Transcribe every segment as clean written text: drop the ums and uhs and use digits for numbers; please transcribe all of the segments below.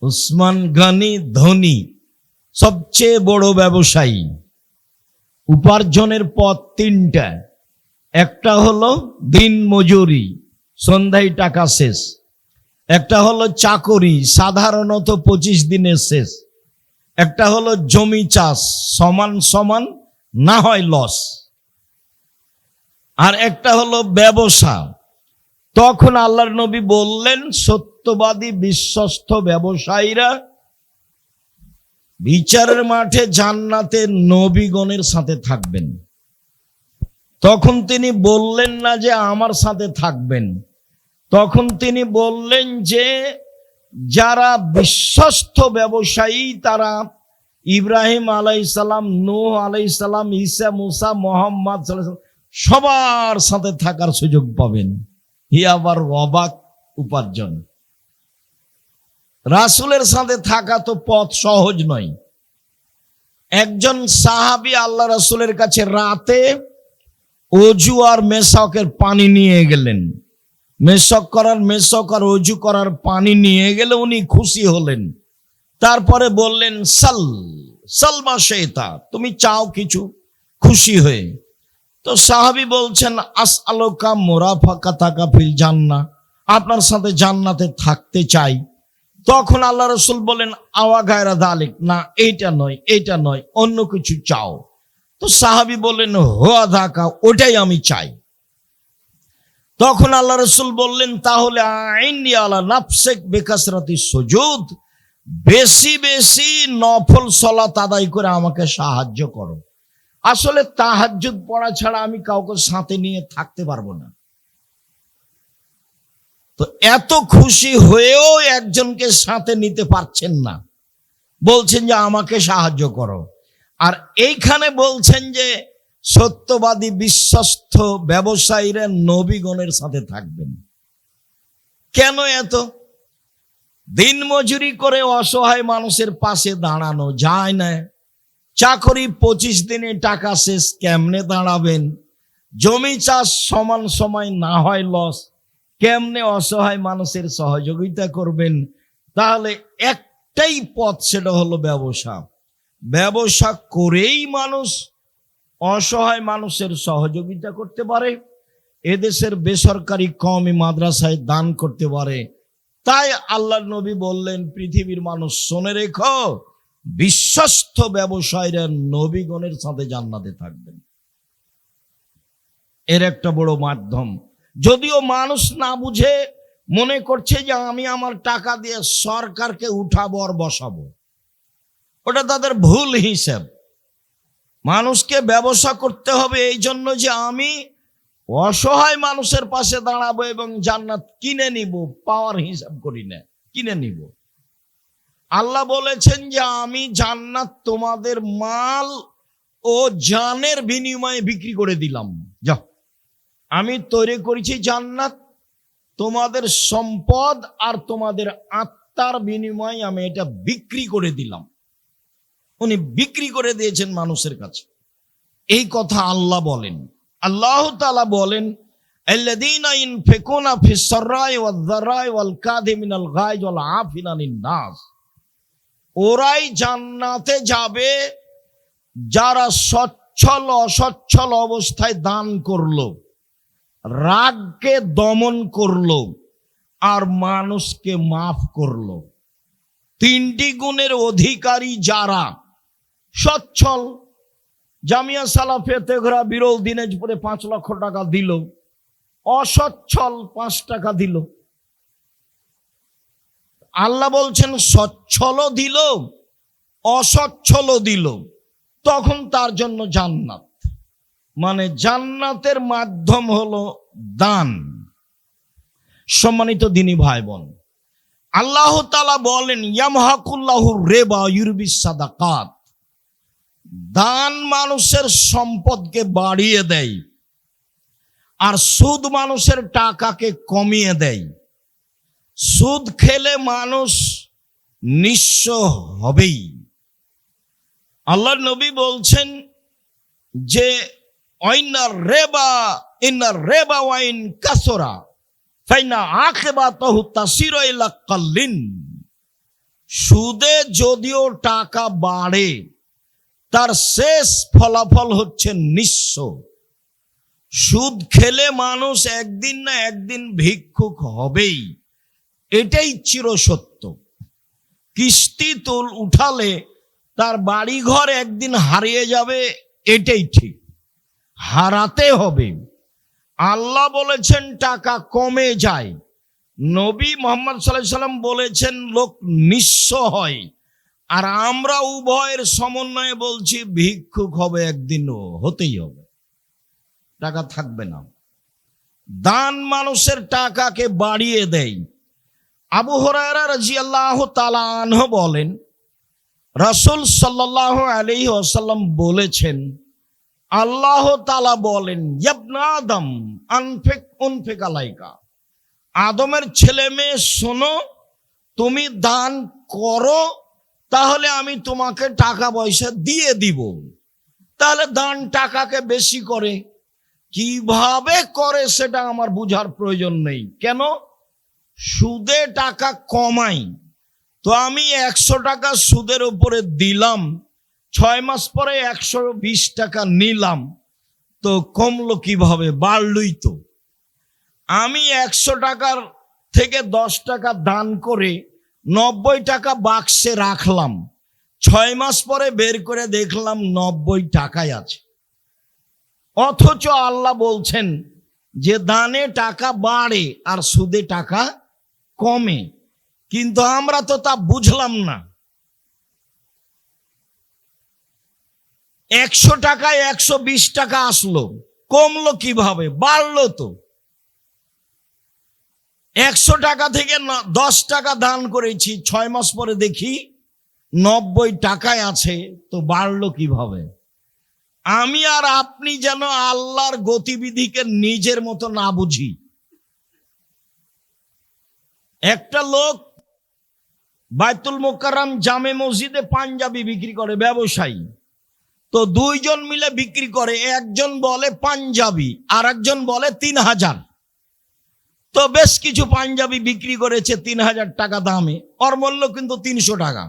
উসমান গনি ধনী, সবচেয়ে বড় ব্যবসায়ী। উপার্জনের পথ তিনটা। একটা হলো দিন মজুরি, সন্ধ্যায় টাকা শেষ। একটা হলো চাকরি, সাধারণত 25 দিনের শেষ। একটা হলো জমি চাষ, সমান সমান না হয় লস। আর একটা হলো ব্যবসা। তখন আল্লাহর নবী বললেন, সত্যবাদী বিশ্বস্ত ব্যবসায়ীরা বিচারের মাঠে জান্নাতে নবীগণের সাথে থাকবেন। তখন তিনি বললেন না যে আমার সাথে থাকবেন, তখন তিনি বললেন যে যারা বিশ্বস্ত ব্যবসায়ী তারা ইব্রাহিম আলাইহিসসালাম, নূহ আলাইহিসসালাম, ঈসা, মুসা, মুহাম্মদ সবার সাথে থাকার সুযোগ পাবেন। হি আবার অবাক উপার্জন। রাসূলের সাথে থাকা তো পথ সহজ নয়। একজন সাহাবী আল্লাহ রাসূলের কাছে রাতে অজু আর মেশকের পানি নিয়ে গেলেন। মেশক আর অজু করার পানি নিয়ে গেলে উনি খুশি হলেন। তারপরে বললেন, সালমা শেতা, তুমি চাও কিছু, খুশি হয়ে। তো সাহাবী বলছেন, আসআলুকা মুরাফাকাতাকা ফিল জান্নাহ, আপনার সাথে জান্নাতে থাকতে চাই। তখন আল্লাহ রাসূল বলেন, আওয়া গায়রা যালিক, না এইটা নয়, এইটা নয়, অন্য কিছু চাও। তো সাহাবী বললেন, হুয়া যাকা, ওটাই আমি চাই। তখন আল্লাহ রাসূল বললেন, তাহলে আইনি আলা নাফসিক বিকাসরাতি সুজুদ, বেশি বেশি নফল সালাত আদায় করে আমাকে সাহায্য করো। আসলে তাহাজ্জুদ পড়া ছাড়া আমি কাউকে সাথে নিয়ে থাকতে পারবো না। তো এত খুশি হয়েও একজনকে সাথে নিতে পারছেন না, বলছেন যে আমাকে সাহায্য করো। আর এইখানে বলছেন যে সত্যবাদী বিশ্বস্ত ব্যবসায়ীরা নবীগণের সাথে থাকবেন। কেন এত? দিন মজুরি করে অসহায় মানুষের পাশে দাঁড়ানো যায় না। চাকরি 25 দিনে টাকা শেষ, কেমনে দাঁড়াবেন? জমি চাষ সমান সময় না হয় লস, কেমনে অসহায় মানুষের সহযোগিতা করবেন? তাহলে একটাই পথ, সেটা হলো ব্যবসা। ব্যবসা করেই মানুষ অসহায় মানুষের সহযোগিতা করতে পারে, এদেশের বেসরকারি কওমি মাদ্রাসায় দান করতে পারে। তাই আল্লাহর নবী বললেন, পৃথিবীর মানুষ শুনে রেখো, বিশ্বস্ত ব্যবসায়ীরা নবীগণের সাথে জান্নাতে থাকবেন। এর একটা বড় মাধ্যম। যদিও মানুষ না বুঝে মনে করছে যে আমি আমার টাকা দিয়ে সরকারকে উঠাবো আর বসাবো, ওটা তাদের ভুল হিসাব। মানুষকে ব্যবসা করতে হবে এই জন্য যে আমি অসহায় মানুষের পাশে দাঁড়াবো এবং জান্নাত কিনে নিব, পাওয়ার হিসাব করি না, কিনে নিব। আল্লাহ বলেছেন যে আমি জান্নাত তোমাদের মাল ও জানের বিনিময়ে বিক্রি করে দিলাম। যাও, আমি তৈরি করেছি জান্নাত, তোমাদের সম্পদ আর তোমাদের আত্মার বিনিময়ে আমি এটা বিক্রি করে দিলাম। উনি বিক্রি করে দিয়েছেন মানুষের কাছে। এই কথা আল্লাহ বলেন। আল্লাহ তাআলা বলেন, আল্লাযীনা ইনফিকুনা ফিস সাররাই ওয়াজ যাররাই ওয়াল কাযিমিনাল গায়জ ওয়াল আফিনা আনিন নাস, ওরাই জান্নাতে যাবে যারা সচ্ছল অসচ্ছল অবস্থায় দান করলো, রাগকে দমন করলো আর মানুষকে মাফ করলো। তিনটি গুণের অধিকারী যারা সচ্ছল, জামিয়া সালাফিয়া তেঘরা বিরল দিনাজপুরে 5 লক্ষ টাকা দিল, অসচ্ছল 5 টাকা দিল। আল্লাহ বলছেন সচ্ছলও দিল, অসচ্ছলও দিল, তখন তার জন্য জান্নাত। মানে জান্নাতের মাধ্যম হলো দান। সম্মানিত দিনী ভাই বোন, আল্লাহ তাআলা বলেন, ইয়ামহাকুল্লাহু রিবা ইউরবিস সাদাকাত, দান মানুষের সম্পদকে বাড়িয়ে দেয় আর সুদ মানুষের টাকাকে কমিয়ে দেয়। সুদ খেলে মানুষ নিঃস্ব হবেই। আল্লাহর নবী বলছেন যে ইন্নার রিবা ওয়াইন কাসরা ফাইনা আকিবাতাহু তাসিরু ইলা কাল্লিন, সুদে যদিও টাকা বাড়ে, তার শেষ ফলাফল হচ্ছে নিঃস্ব। সুদ খেলে মানুষ একদিন না একদিন ভিক্ষুক হবেই, এটাই চিরসত্য। কিস্তি উঠালে তার বাড়িঘর একদিন হারিয়ে যাবে, এটাই ঠিক, হারাতে হবে। আল্লাহ বলেছেন টাকা কমে যায়, নবী মুহাম্মদ সাল্লাল্লাহু আলাইহি সাল্লাম বলেছেন লোক নিঃস্ব হয়, আর আমরা উভয়ের সমন্বয়ে বলছি ভিক্ষুক হবে, একদিনও হতেই হবে, টাকা থাকবে না। দান মানুষের টাকাকে বাড়িয়ে দেয়। আবু হুরায়রা রাদিয়াল্লাহু তাআলা আনহু বলেন, রাসূল সাল্লাল্লাহু আলাইহি ওয়াসাল্লাম বলেছেন, আল্লাহ তাআলা বলেন, ইবনা আদম আনফিক উনফিক আলাইকা, আদমের ছেলে মেয়ে শোনো, তুমি দান করো, তাহলে আমি তোমাকে টাকা পয়সা দিয়ে দিব। তাহলে দান টাকাকে বেশি করে, কিভাবে করে সেটা আমার বুঝার প্রয়োজন নেই। কেন? সুদে টাকা কমাই, তো আমি 100 টাকা সুদের উপরে দিলাম, 6 মাস পরে 120 টাকা নিলাম, তো কমলো কিভাবে? বাড়লই তো। আমি 100 টাকার থেকে 10 টাকা দান করে 90 টাকা বাক্সে রাখলাম, 6 মাস পরে বের করে দেখলাম 90 টাকাই আছে। অথচ আল্লাহ বলছেন যে দানে টাকা বাড়ে আর সুদে টাকা কমে, কিন্তু আমরা তো তা বুঝলাম না। 100 টাকায় 120 টাকা আসলো, কমলো কিভাবে? বাড়লো তো। 100 টাকা থেকে 10 টাকা দান করেছি, 6 মাস পরে দেখি 90 টাকায় আছে, তো বাড়লো কিভাবে? আমি আর আপনি যেন আল্লাহর গতিবিধিকে নিজের মতো না বুঝি। একটা লোক বাইতুল মোকাররম জামে মসজিদে পাঞ্জাবি বিক্রি করে, ব্যবসায়ী, তো 2 জন মিলে বিক্রি করে, একজন বলে পাঞ্জাবি আর একজন বলে 3000। তো বেশ কিছু পাঞ্জাবি বিক্রি করেছে 3000 টাকা দামে, ওর মূল্য কিন্তু 300 টাকা।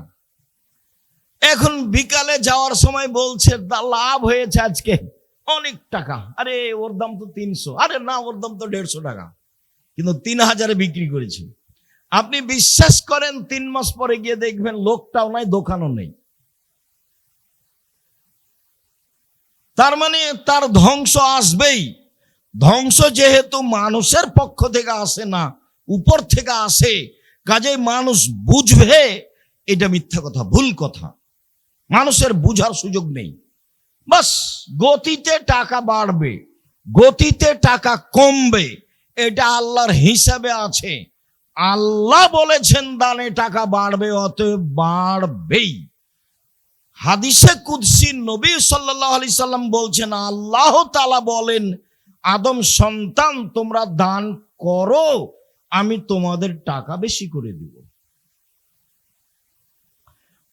এখন বিকালে যাওয়ার সময় বলছে লাভ হয়েছে আজকে অনেক টাকা। আরে ওর দাম তো 300, আরে না ওর দাম তো 150 টাকা, কিন্তু 3000-এ বিক্রি করেছে। আপনি বিশ্বাস করেন 3 মাস পরে গিয়ে দেখবেন লোকটাও নাই, দোকানও নেই। তার মানে তার ধ্বংস আসবেই। ধ্বংস যেহেতু মানুষের পক্ষ থেকে আসে না, উপর থেকে আসে, কাজেই মানুষ বুঝবে এটা মিথ্যা কথা, ভুল কথা, মানুষের বুঝার সুযোগ নেই। বাস গতিতে টাকা বাড়বে, গতিতে টাকা কমবে, এটা আল্লাহর হিসাবে আছে। আল্লাহ বলেছেন দানে টাকা বাড়বে, অতএব বাড়বেই। হাদিসে কুদসি নবী সাল্লাল্লাহু আলাইহি সাল্লাম বলছেন, আল্লাহ তাআলা বলেন, আদম সন্তান তোমরা দান করো, আমি তোমাদের টাকা বেশি করে দিব।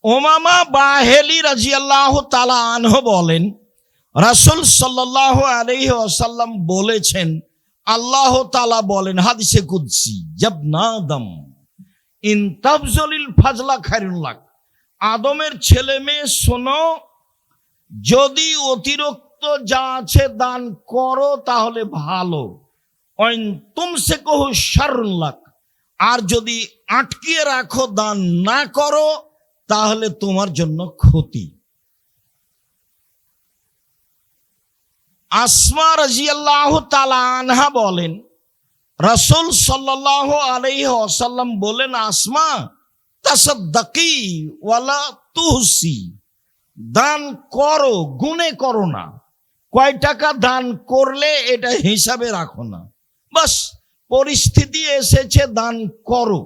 উমামা বাহেলি রাদিয়াল্লাহু তাআলা আনহু বলেন, রাসূল সাল্লাল্লাহু আলাইহি ওয়াসাল্লাম বলেছেন, আল্লাহ তাআলা বলেন হাদিসে কুদসি, ইবনা আদম ইন তাবযুলিল ফাজলা খায়রুল লাক, আদমের ছেলে মেয়ে শোনো, যদি অতিরিক্ত যা আছে দান করো তাহলে ভালো, ওয়াইন তুমসিকুহু শাররুল লাক, আর যদি আটকিয়ে রাখো দান না করো তাহলে তোমার জন্য ক্ষতি। আসমা রাদিয়াল্লাহু তাআলা আনহা বলেন, রাসূল সাল্লাল্লাহু আলাইহি ওয়াসাল্লাম বলেন, আসমা তাসাদ্দাকি ওয়ালা তুহসি, দান করো, গুনে করো না, কয় টাকা দান করলে এটা হিসাবে রাখো না, বাস পরিস্থিতি এসেছে দান করো,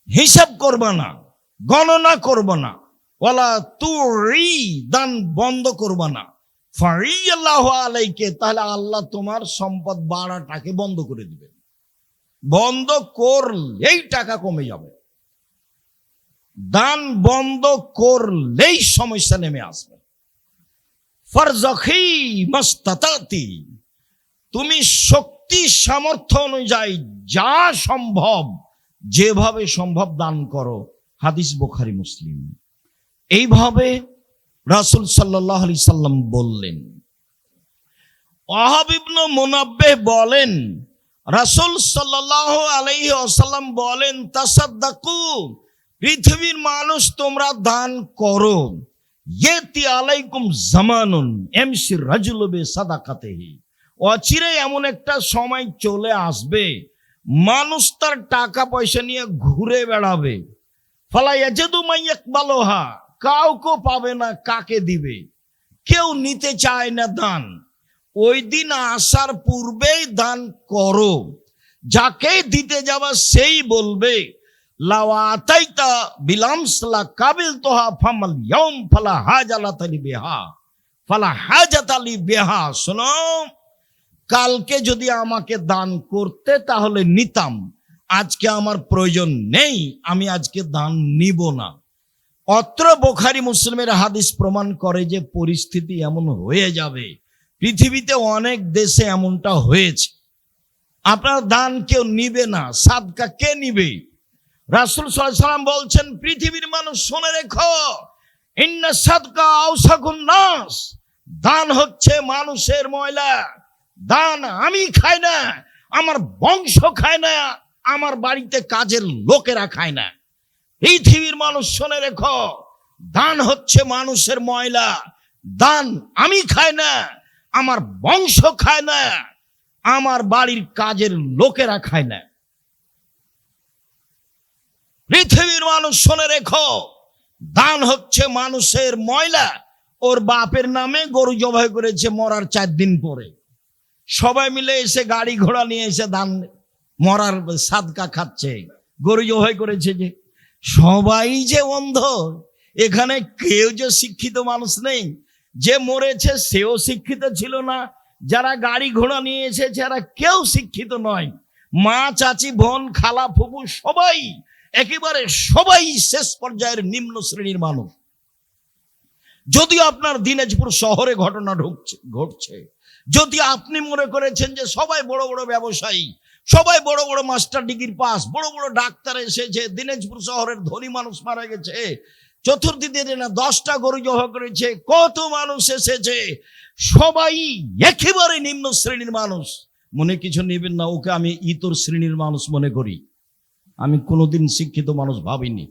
হিসাব করবা না, গণনা করবা না, ওয়ালা তুরি, দান বন্ধ করবা না, ফারিয়াল্লাহু আলাইকে, তাহলে আল্লাহ তোমার সম্পদ বাড়াটাকে বন্ধ করে দিবেন। বন্ধ করলেই টাকা কমে যাবে, দান বন্ধ করলেই সমস্যা নেমে আসবে। ফারযাকি মাস্তাতাতি, তুমি শক্তি সামর্থ্য অনুযায়ী যা সম্ভব যেভাবে সম্ভব দান করো। হাদিস বুখারী মুসলিম। এইভাবে রাসূল সাল্লাল্লাহু আলাইহি সাল্লাম বললেন। ওয়াহাব ইবনে মুনাব্বিহ বলেন, রাসূল সাল্লাল্লাহু আলাইহি ওয়াসাল্লাম বলেন, তাসাদ্দাকু, পৃথিবীর মানুষ তোমরা দান করো। ইয়েতি আলাইকুম জামানুন এমসি রাজুলু বিসাদাকাতিহি, অচিরে এমন একটা সময় চলে আসবে মানুষ তার টাকা পয়সা নিয়ে ঘুরে বেড়াবে। ফালা ইয়াজিদু মান ইয়াকবালুহা, কাউকে পাবে না কাকে দিবে, কেউ নিতে চায় না দান। ওই দিন আসার পূর্বেই দান করো। যাকে দিতে যাবা সেই বলবে লাওয়া আতাইতা বিলামসলা কাবিল তোহা ফামাল ইয়াউম ফালা হাজালাতালি বিহা ফালা হাজাতালি বিহা। শোনো, কালকে যদি আমাকে দান করতে তাহলে নিতাম, আজকে আমার প্রয়োজন নেই, আমি আজকে দান নিব না। অত্র বুখারী মুসলিমের হাদিস প্রমাণ করে যে পরিস্থিতি এমন হয়ে যাবে। পৃথিবীতে অনেক দেশে এমনটা হয়েছে। আপনার দান কেউ নিবে না, সাদকা কে নিবে? রাসূল সাল্লাল্লাহু আলাইহি সাল্লাম বলছেন, পৃথিবীর মানুষ শুনে রেখো, ইন্না সাদকা আওসাকুন নাস, দান হচ্ছে মানুষের ময়লা। দান আমি খাই না, আমার বংশ খায় না, আমার বাড়িতে কাজের লোকেরা খায় না। পৃথিবীর মানুষ শুনে রেখো, দান হচ্ছে মানুষের ময়লা। দান আমি খাই না, আমার বংশ খায় না, আমার বাড়ির কাজের লোকেরা খায় না। পৃথিবীর মানুষ শুনে রেখো, দান হচ্ছে মানুষের ময়লা। ওর বাপের নামে গরু জবাই করেছে মরার 4 দিন পরে, সবাই মিলে এসে গাড়ি ঘোড়া নিয়ে এসে দান মরার সাদকা খাচ্ছে, গরু জবাই করেছে। যে সবাই যে অন্ধ, এখানে কেউ যে শিক্ষিত মানুষ নেই। যে মরেছে সেও শিক্ষিত ছিল না, যারা গাড়ি ঘোড়া নিয়ে এসেছে এরা কেউ শিক্ষিত নয়। মা, চাচি, বোন, খালা, ফুফু সবাই একেবারে সবাই শেষ পর্যায়ের নিম্ন শ্রেণীর মানুষ। যদিও আপনার দিনাজপুর শহরে ঘটনা ঘটছে, যদি আপনি মনে করেছেন যে সবাই বড় বড় ব্যবসায়ী, সবাই বড় বড় মাস্টার ডিগ্রি পাস, বড় বড় ডাক্তার এসেছে, দিনাজপুর শহরের ধনী মানুষ মারা গেছে, চতুর্থী দিনে না 10টা গরু জবাই করেছে, কত মানুষ এসেছে, সবাই একেবারে নিম্ন শ্রেণীর মানুষ, মনে কিছু নেবেন না, ওকে আমি ইতর শ্রেণীর মানুষ মনে করি। আমি কোনোদিন শিক্ষিত মানুষ ভাবিনি।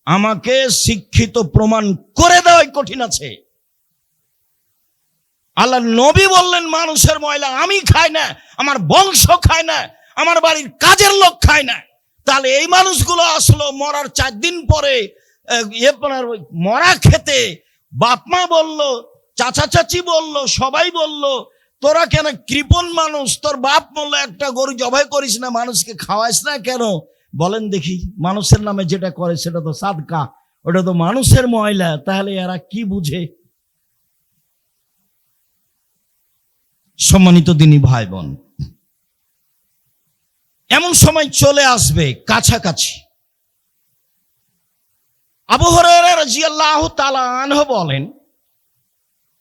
আমাকে শিক্ষিত প্রমাণ করে দেওয়াই কঠিন আছে। আল্লাহ নবী বললেন মানুষের ময়লা আমি খাই না, আমার বংশ খায় না, আমার বাড়ির কাজের লোক খায় না। তাহলে এই মানুষগুলো আসলো মরার 4 দিন পরে মরা খেতে। বাপ মা বলল, চাচা চাচি বলল, সবাই বলল, তোরা কেন কৃপণ মানুষ, তোর বাপ বললো একটা গরু জবাই করিস না, মানুষকে খাওয়াইস না কেন? বলেন দেখি, মানুষের নামে যেটা করে সেটা তো সাদকা, ওটা তো মানুষের ময়লা। তাহলে এরা কি বুঝে? সম্মানিত দিনী ভাই বোন, এমন সময় চলে আসবে কাছাকাছি। আবু হুরায়রা রাদিয়াল্লাহু তাআলা আনহু বলেন,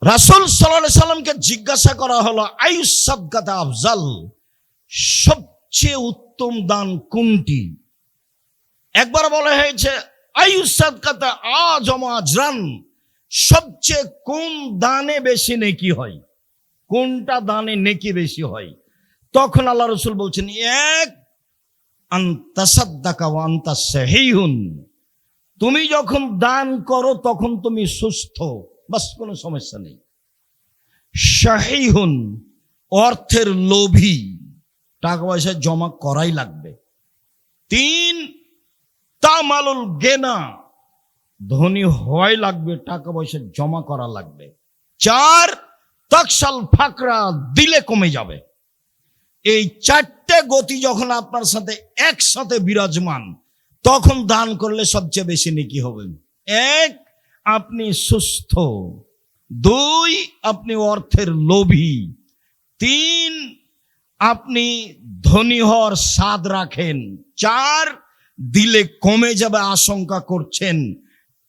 রাসূল সাল্লাল্লাহু আলাইহি সাল্লামকে জিজ্ঞাসা করা হলো, আইয়ুস সাদকাতা আফজাল, সবচেয়ে উত্তম দান কোনটি? একবার বলা হয়েছে আইয়ুস সাদকাতা আযম আজরান, সবচেয়ে কোন দানে বেশি নেকি হয়, কোনটা দানে নেকি বেশি হয়? তখন আল্লাহ রাসূল বলছেন, এক আনতা সাদ্দাকা ওয়া আনতা সাহিহুন, তুমি যখন দান করো তখন তুমি সুস্থ, বাস কোনো সমস্যা নেই। সাহিহুন, অর্থের লোভী, টাকা পয়সা জমা করাই লাগবে। 3 তামালুল গেনা, ধনী হওয়াই লাগবে, টাকা পয়সা জমা করা লাগবে। 4 তাকসাল ফাকরা, দিলে কমে যাবে। এই 4টে গতি যখন আপনার সাথে একসাথে বিরাজমান, তখন দান করলে সবচেয়ে বেশি নেকি হবে। 1, আপনি সুস্থ। 2, আপনি অর্থের লোভী। 3, আপনি ধনী হওয়ার স্বাদ রাখেন। 4, দিলে কমে যাবে আশঙ্কা করছেন।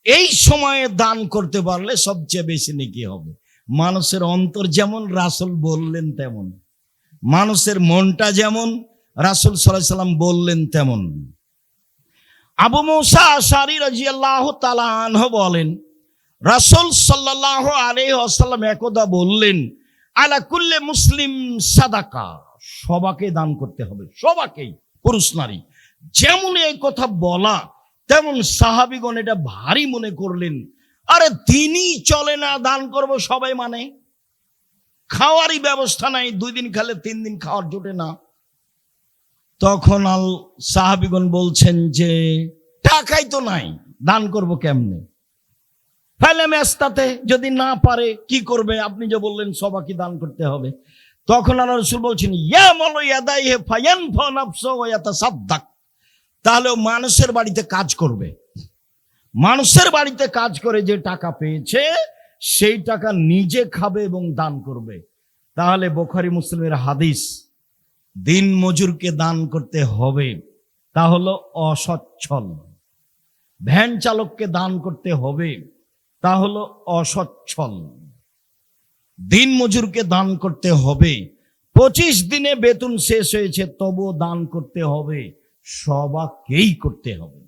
এই সময়ে দান করতে পারলে সবচেয়ে বেশি নেকি হবে। মানুষের অন্তর যেমন রাসূল বললেন তেমন, মানুষের মনটা যেমন রাসূল সাল্লাল্লাহু আলাইহি সাল্লাম বললেন তেমন। আবু মুসা আশআরী রাদিয়াল্লাহু তাআলা আনহু বলেন, রাসূল সাল্লাল্লাহু আলাইহি ওয়াসাল্লাম একদা বললেন, আলা কুল্লি মুসলিম সাদাকা, সবাকে দান করতে হবে, সবাকেই, পুরুষ নারী। যেমন এই কথা বলা তেমন সাহাবীগণ এটা ভারী মনে করলেন। আরে দিনই চলে না, দান করব সবাই মানে? খাওয়ারই ব্যবস্থা নাই, 2 দিন খেলে 3 দিন খাওয়ার জোটে না। তখন সাহাবীগণ বলছেন যে টাকাই তো নাই, দান করব কেমনে? ফেলে মেস্তাতে, যদি না পারে কি করবে? আপনি যে বললেন সবাইকে দান করতে হবে। তখন আল্লাহ রাসূল বলছেন, ইয়া মাল ইয়াদাইহি ফায়ানফা নাফসু ওয়া ইয়াতাসাদ্দাক, তাহলে মানুষের বাড়িতে কাজ করবে, মানুষের বাড়িতে কাজ করে যে টাকা পেয়েছে সেই টাকা নিজে খাবে এবং দান করবে। তাহলে বুখারী মুসলিমের হাদিস, দিন মজুরকে দান করতে হবে, তা হলো অসচ্ছল। ভ্যান চালককে দান করতে হবে, তা হলো অসচ্ছল। দিন মজুরকে দান করতে হবে, 25 দিনে বেতন শেষ হয়েছে তবুও দান করতে হবে, সবাইকেই করতে হবে।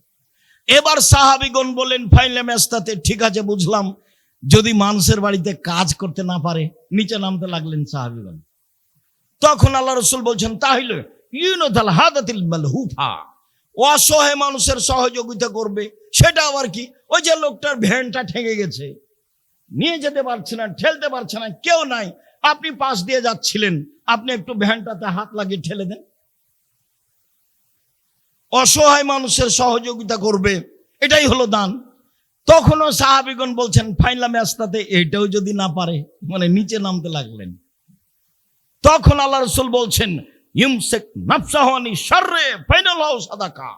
এবার সাহাবীগণ বলেন, ফাইলে মেস্তাতে, ঠিক আছে বুঝলাম, যদি মানুষের বাড়িতে কাজ করতে না পারে? নিচে নামতে লাগলেন সাহাবীগণ। তখন আল্লাহ রাসূল বলছেন, তাহলে ইউনাদাল হাদাতিল মালহুফা, অসহায় মানুষের সহযোগিতা করবে। সেটা আবার কি? ওই যে লোকটার ভ্যানটা ঠেকে গেছে, নিয়ে যেতে পারছে না, ঠেলতে পারছে না, কেউ নাই, আপনি পাশ দিয়ে যাচ্ছিলেন, আপনি একটু ভ্যানটাতে হাত লাগিয়ে ঠেলে দেন। অসহায় মানুষের সহযোগিতা করবে, এটাই হলো দান। তখনও সাহাবীগণ বলছেন, ফাইলা মেস্তাতে, এটাও যদি না পারে, মানে নিচে নামতে লাগলেন। তখন আল্লাহ রাসূল বলছেন, ইউমসিক নাফসাহু আনি শাররে ফাইনালাহু সাদাকা,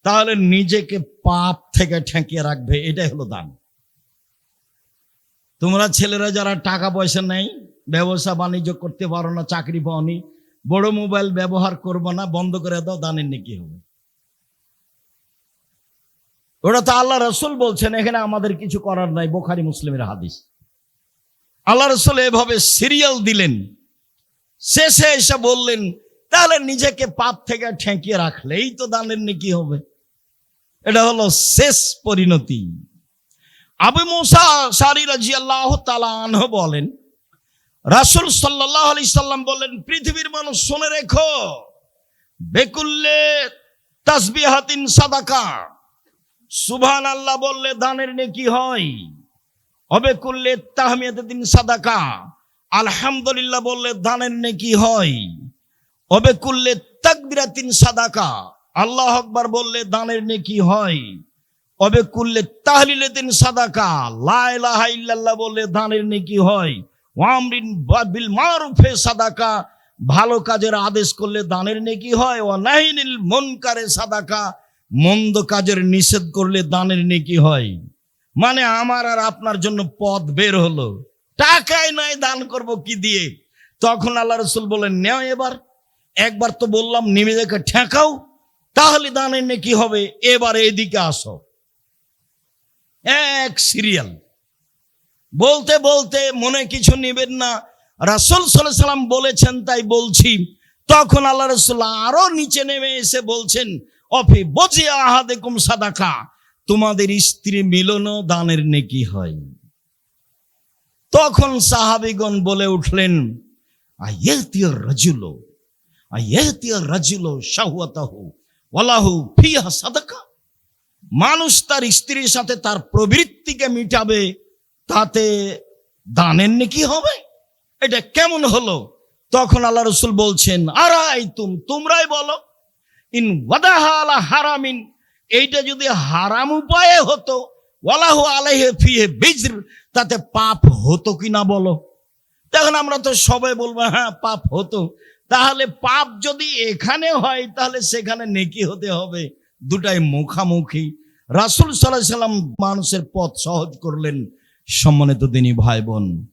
তাহলে নিজেকে পাপ থেকে ঠেকিয়ে রাখবে, এটাই হলো দান। তোমরা ছেলেরা যারা টাকা পয়সা নেই, ব্যবসা বাণিজ্য করতে পারো না, চাকরি পাওনি, বড় মোবাইল ব্যবহার করবো না, বন্ধ করে দাও, দানের নেকি হবে। ওটা তো আল্লাহ রাসূল বলছেন, এখানে আমাদের কিছু করার নাই। বুখারী মুসলিমের হাদিস। আল্লাহ রাসূল এভাবে সিরিয়াল দিলেন, শেষে এসে বললেন, তাহলে নিজেকে পাপ থেকে ঠেকিয়ে রাখলেই তো দানের নেকি হবে। এটা হলো শেষ পরিণতি। আবু মুসা আশআরী রাদিয়াল্লাহু তাআলা আনহু বলেন, রাসূল সাল্লাল্লাহু আলাইহি সাল্লাম বলেন, পৃথিবীর মানুষ শুনে রেখো, বেকুল্লে তাসবিহাতিন সাদাকা, সুবহানাল্লাহ বললে দানের নেকি হয়। অবেকুল্লে তাহমিদাতিন সাদাকা, আলহামদুলিল্লাহ বললে দানের নেকি হয়। অবেকুল্লে তাকবীরাতিন সাদাকা, আল্লাহু আকবার বললে দানের নেকি হয়। অবেকুল্লে তাহলিলাতিন সাদাকা, লা ইলাহা ইল্লাল্লাহ বললে দানের নেকি হয়। ওয়ামরিন বিল মারুফে সাদাকা, ভালো কাজের আদেশ করলে দানের নেকি হয়। ওয়া নাহিনিল মুনকারে সাদাকা, মন্দ কাজের নিষেধ করলে দানের নেকি হয়। মানে আমার আর আপনার জন্য পথ বের হলো, টাকাই নাই, দান করব কি দিয়ে? তখন আল্লাহ রাসূল বলেন, নেও এবার, একবার তো বললাম নিজেকে ঠেকাও, তাহলে দানের নেকি হবে, এবার এদিকে আসো। এক সিরিয়াল বলতে বলতে মনে কিছু নেবেন না, রাসূল সাল্লাল্লাহু আলাইহি সাল্লাম বলেছেন তাই বলছি। তখন আল্লাহ রাসূল আরো নিচে নেমে এসে বলছেন, অফি বজি আহাদিকুম সাদাকা, তোমাদের স্ত্রী মিলনও দানের নেকি হয়। তখন সাহাবীগণ বলে উঠলেন, আয়াতিয়ার রাজুলু শাহওয়াতাহু ওয়ালাহু ফিহা সাদাকা, মানুষ তার স্ত্রীর সাথে তার প্রবৃত্তিকে মিটাবে, তাতে দানের নেকি হবে? এটা কেমন হলো? তখন আল্লাহ রাসূল বলছেন, আরাইতুম, তোমরাই বলো, ইন ওয়াদাহা আলা হারামিন, এইটা যদি হারাম উপায়ে হতো, ওয়ালাহু আলাইহি ফিহি বিজর, তাতে পাপ হতো কিনা বলো। তখন আমরা তো সবাই বলবো, হ্যাঁ পাপ হতো। তাহলে পাপ যদি এখানে হয়, তাহলে সেখানে নেকি হতে হবে। দুটাই মুখামুখি। রাসূল সাল্লাল্লাহু আলাইহি সাল্লাম মানুষের পথ সহজ করলেন। সম্মানিত দিনী ভাই বোন,